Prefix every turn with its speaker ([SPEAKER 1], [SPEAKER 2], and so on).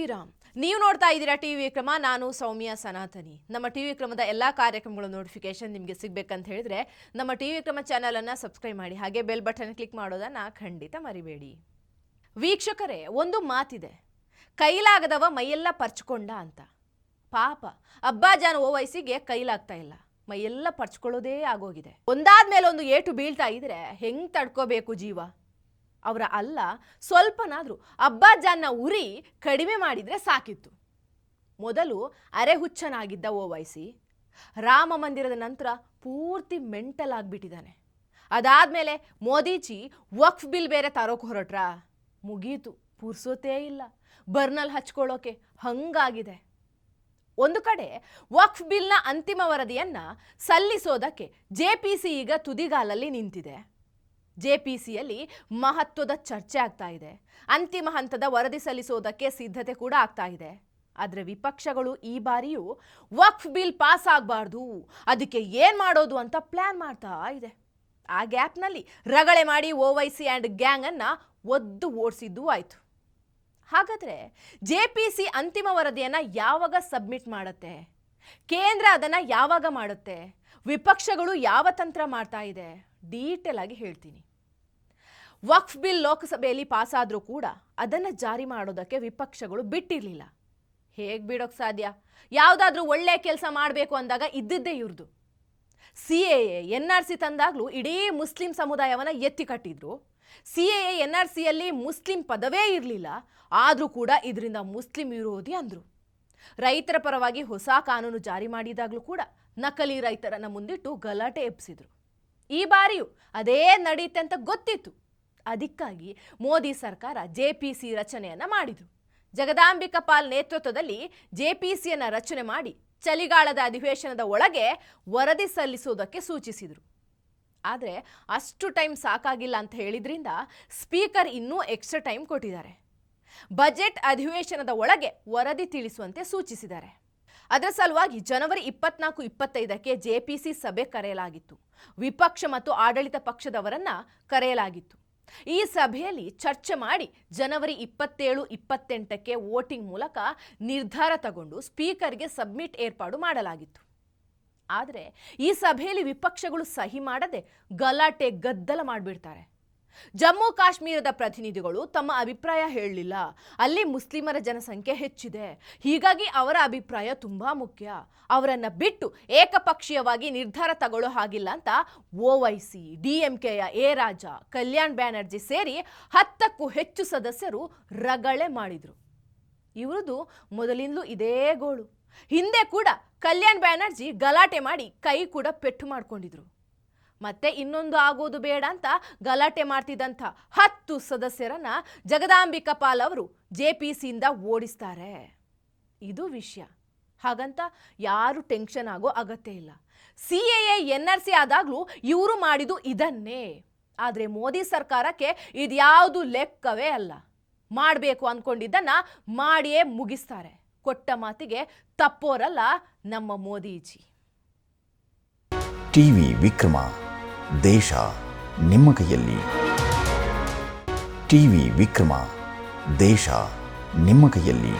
[SPEAKER 1] ಶ್ರೀರಾಮ್. ನೀವು ನೋಡ್ತಾ ಇದ್ದೀರಾ ಟಿವಿ ವಿಕ್ರಮ. ನಾನು ಸೌಮ್ಯ ಸನಾತನಿ. ನಮ್ಮ ಟಿವಿ ವಿಕ್ರಮದ ಎಲ್ಲಾ ಕಾರ್ಯಕ್ರಮಗಳ ನೋಟಿಫಿಕೇಶನ್ ನಿಮಗೆ ಸಿಗಬೇಕಂತ ಹೇಳಿದ್ರೆ ನಮ್ಮ ಟಿವಿ ವಿಕ್ರಮ ಚಾನೆಲ್ ಅನ್ನು ಸಬ್ಸ್ಕ್ರೈಬ್ ಮಾಡಿ, ಹಾಗೆ ಬೆಲ್ ಬಟನ್ ಕ್ಲಿಕ್ ಮಾಡೋದನ್ನ ಖಂಡಿತ ಮರಿಬೇಡಿ. ವೀಕ್ಷಕರೇ, ಒಂದು ಮಾತಿದೆ, ಕೈಲಾಗದವ ಮೈಯೆಲ್ಲ ಪರ್ಚ್ಕೊಂಡ ಅಂತ. ಪಾಪ ಅಬ್ಬಾಜಾನ್ ಓವೈಸಿಗೆ ಕೈಲಾಗ್ತಾ ಇಲ್ಲ, ಮೈಯೆಲ್ಲ ಪರ್ಚ್ಕೊಳ್ಳೋದೇ ಆಗೋಗಿದೆ. ಒಂದಾದ್ಮೇಲೆ ಒಂದು ಏಟು ಬೀಳ್ತಾ ಇದ್ರೆ ಹೆಂಗ್ ತಡ್ಕೋಬೇಕು ಜೀವ? ಅವರ ಅಲ್ಲ ಸ್ವಲ್ಪನಾದರೂ ಅಬ್ಬಾಜಾನ್ನ ಉರಿ ಕಡಿಮೆ ಮಾಡಿದರೆ ಸಾಕಿತ್ತು. ಮೊದಲು ಅರೆಹುಚ್ಚನಾಗಿದ್ದ ಓವೈಸಿ ರಾಮ ಮಂದಿರದ ನಂತರ ಪೂರ್ತಿ ಮೆಂಟಲ್ ಆಗಿಬಿಟ್ಟಿದ್ದಾನೆ. ಅದಾದಮೇಲೆ ಮೋದಿಜಿ ವಕ್ಫ್ ಬಿಲ್ ಬೇರೆ ತರೋಕೆ ಹೊರಟ್ರಾ, ಮುಗೀತು, ಪುರ್ಸೋತೇ ಇಲ್ಲ, ಬರ್ನಲ್ಲಿ ಹಚ್ಕೊಳ್ಳೋಕೆ ಹಂಗಾಗಿದೆ. ಒಂದು ಕಡೆ ವಕ್ಫ್ ಬಿಲ್ನ ಅಂತಿಮ ವರದಿಯನ್ನು ಸಲ್ಲಿಸೋದಕ್ಕೆ ಜೆಪಿಸಿ ಈಗ ತುದಿಗಾಲಲ್ಲಿ ನಿಂತಿದೆ. ಜೆಪಿಸಿಯಲ್ಲಿ ಮಹತ್ವದ ಚರ್ಚೆ ಆಗ್ತಾ ಇದೆ. ಅಂತಿಮ ಹಂತದ ವರದಿ ಸಲ್ಲಿಸೋದಕ್ಕೆ ಸಿದ್ಧತೆ ಕೂಡ ಆಗ್ತಾ ಇದೆ. ಆದರೆ ವಿಪಕ್ಷಗಳು ಈ ಬಾರಿಯೂ ವಕ್ಫ್ ಬಿಲ್ ಪಾಸ್ ಆಗಬಾರ್ದು, ಅದಕ್ಕೆ ಏನು ಮಾಡೋದು ಅಂತ ಪ್ಲ್ಯಾನ್ ಮಾಡ್ತಾ ಇದೆ. ಆ ಗ್ಯಾಪ್ನಲ್ಲಿ ರಗಳೆ ಮಾಡಿ ಓವೈಸಿ ಆ್ಯಂಡ್ ಗ್ಯಾಂಗನ್ನು ಒದ್ದು ಓಡಿಸಿದ್ದು ಆಯಿತು. ಹಾಗಾದರೆ ಜೆಪಿಸಿ ಅಂತಿಮ ವರದಿಯನ್ನು ಯಾವಾಗ ಸಬ್ಮಿಟ್ ಮಾಡುತ್ತೆ? ಕೇಂದ್ರ ಅದನ್ನು ಯಾವಾಗ ಮಾಡುತ್ತೆ? ವಿಪಕ್ಷಗಳು ಯಾವ ತಂತ್ರ ಮಾಡ್ತಾ ಇದೆ? ಡೀಟೇಲ್ ಆಗಿ ಹೇಳ್ತೀನಿ. ವಕ್ಫ್ ಬಿಲ್ ಲೋಕಸಭೆಯಲ್ಲಿ ಪಾಸ್ ಆದರೂ ಕೂಡ ಅದನ್ನು ಜಾರಿ ಮಾಡೋದಕ್ಕೆ ವಿಪಕ್ಷಗಳು ಬಿಟ್ಟಿರಲಿಲ್ಲ. ಹೇಗೆ ಬಿಡೋಕ್ಕೆ ಸಾಧ್ಯ? ಯಾವುದಾದ್ರೂ ಒಳ್ಳೆ ಕೆಲಸ ಮಾಡಬೇಕು ಅಂದಾಗ ಇದ್ದಿದ್ದೇ ಇವ್ರದ್ದು. CAA NRC ತಂದಾಗಲೂ ಇಡೀ ಮುಸ್ಲಿಂ ಸಮುದಾಯವನ್ನು ಎತ್ತಿ ಕಟ್ಟಿದ್ರು. CAA NRCಯಲ್ಲಿ ಮುಸ್ಲಿಂ ಪದವೇ ಇರಲಿಲ್ಲ, ಆದರೂ ಕೂಡ ಇದರಿಂದ ಮುಸ್ಲಿಂ ವಿರೋಧಿ ಅಂದರು. ರೈತರ ಪರವಾಗಿ ಹೊಸ ಕಾನೂನು ಜಾರಿ ಮಾಡಿದಾಗಲೂ ಕೂಡ ನಕಲಿ ರೈತರನ್ನು ಮುಂದಿಟ್ಟು ಗಲಾಟೆ ಎಬ್ಬಿಸಿದ್ರು. ಈ ಬಾರಿಯೂ ಅದೇ ನಡೆಯುತ್ತೆ ಅಂತ ಗೊತ್ತಿತ್ತು. ಅದಕ್ಕಾಗಿ ಮೋದಿ ಸರ್ಕಾರ ಜೆಪಿಸಿ ರಚನೆಯನ್ನು ಮಾಡಿದರು. ಜಗದಾಂಬಿಕಾ ಪಾಲ್ ನೇತೃತ್ವದಲ್ಲಿ ಜೆಪಿಸಿಯನ್ನು ರಚನೆ ಮಾಡಿ ಚಳಿಗಾಲದ ಅಧಿವೇಶನದ ಒಳಗೆ ವರದಿ ಸಲ್ಲಿಸೋದಕ್ಕೆ ಸೂಚಿಸಿದರು. ಆದರೆ ಅಷ್ಟು ಟೈಮ್ ಸಾಕಾಗಿಲ್ಲ ಅಂತ ಹೇಳಿದ್ರಿಂದ ಸ್ಪೀಕರ್ ಇನ್ನೂ ಎಕ್ಸ್ಟ್ರಾ ಟೈಮ್ ಕೊಟ್ಟಿದ್ದಾರೆ. ಬಜೆಟ್ ಅಧಿವೇಶನದ ಒಳಗೆ ವರದಿ ತಿಳಿಸುವಂತೆ ಸೂಚಿಸಿದ್ದಾರೆ. ಅದರ ಸಲುವಾಗಿ ಜನವರಿ 24-25ಕ್ಕೆ ಜೆಪಿಸಿ ಸಭೆ ಕರೆಯಲಾಗಿತ್ತು. ವಿಪಕ್ಷ ಮತ್ತು ಆಡಳಿತ ಪಕ್ಷದವರನ್ನ ಕರೆಯಲಾಗಿತ್ತು. ಈ ಸಭೆಯಲ್ಲಿ ಚರ್ಚೆ ಮಾಡಿ ಜನವರಿ 27-28ಕ್ಕೆ ವೋಟಿಂಗ್ ಮೂಲಕ ನಿರ್ಧಾರ ತಗೊಂಡು ಸ್ಪೀಕರ್ಗೆ ಸಬ್ಮಿಟ್ ಏರ್ಪಾಡು ಮಾಡಲಾಗಿತ್ತು. ಆದರೆ ಈ ಸಭೆಯಲ್ಲಿ ವಿಪಕ್ಷಗಳು ಸಹಿ ಮಾಡದೆ ಗಲಾಟೆ ಗದ್ದಲ ಮಾಡಿಬಿಡ್ತಾರೆ. ಜಮ್ಮು ಕಾಶ್ಮೀರದ ಪ್ರತಿನಿಧಿಗಳು ತಮ್ಮ ಅಭಿಪ್ರಾಯ ಹೇಳಲಿಲ್ಲ, ಅಲ್ಲಿ ಮುಸ್ಲಿಮರ ಜನಸಂಖ್ಯೆ ಹೆಚ್ಚಿದೆ, ಹೀಗಾಗಿ ಅವರ ಅಭಿಪ್ರಾಯ ತುಂಬಾ ಮುಖ್ಯ, ಅವರನ್ನು ಬಿಟ್ಟು ಏಕಪಕ್ಷೀಯವಾಗಿ ನಿರ್ಧಾರ ತಗೊಳ್ಳೋ ಹಾಗಿಲ್ಲ ಅಂತ ಓವೈಸಿ, DMKಯ ಎ ರಾಜಾ, ಕಲ್ಯಾಣ್ ಬ್ಯಾನರ್ಜಿ ಸೇರಿ 10ಕ್ಕೂ ಹೆಚ್ಚು ಸದಸ್ಯರು ರಗಳೆ ಮಾಡಿದ್ರು. ಇವ್ರದ್ದು ಮೊದಲಿಂದಲೂ ಇದೇ ಗೋಳು. ಹಿಂದೆ ಕೂಡ ಕಲ್ಯಾಣ್ ಬ್ಯಾನರ್ಜಿ ಗಲಾಟೆ ಮಾಡಿ ಕೈ ಕೂಡ ಪೆಟ್ಟು ಮಾಡ್ಕೊಂಡಿದ್ರು. ಮತ್ತೆ ಇನ್ನೊಂದು ಆಗೋದು ಬೇಡ ಅಂತ ಗಲಾಟೆ ಮಾಡ್ತಿದ್ದಂಥ 10 ಸದಸ್ಯರನ್ನ ಜಗದಾಂಬಿಕಾ ಪಾಲ್ ಅವರು ಜೆಪಿಸಿಯಿಂದ ಓಡಿಸ್ತಾರೆ. ಇದು ವಿಷಯ. ಹಾಗಂತ ಯಾರು ಟೆನ್ಷನ್ ಆಗೋ ಅಗತ್ಯ ಇಲ್ಲ. CAA NRC ಆದಾಗಲೂ ಇವರು ಮಾಡಿದ್ದು ಇದನ್ನೇ. ಆದರೆ ಮೋದಿ ಸರ್ಕಾರಕ್ಕೆ ಇದ್ಯಾವುದು ಲೆಕ್ಕವೇ ಅಲ್ಲ. ಮಾಡಬೇಕು ಅಂದ್ಕೊಂಡಿದ್ದನ್ನ ಮಾಡಿಯೇ ಮುಗಿಸ್ತಾರೆ. ಕೊಟ್ಟ ಮಾತಿಗೆ ತಪ್ಪೋರಲ್ಲ ನಮ್ಮ ಮೋದಿಜಿ.
[SPEAKER 2] ಟಿವಿ ವಿಕ್ರಮ, ದೇಶ ನಿಮ್ಮ ಕೈಯಲ್ಲಿ. ಟಿವಿ ವಿಕ್ರಮ, ದೇಶ ನಿಮ್ಮ ಕೈಯಲ್ಲಿ.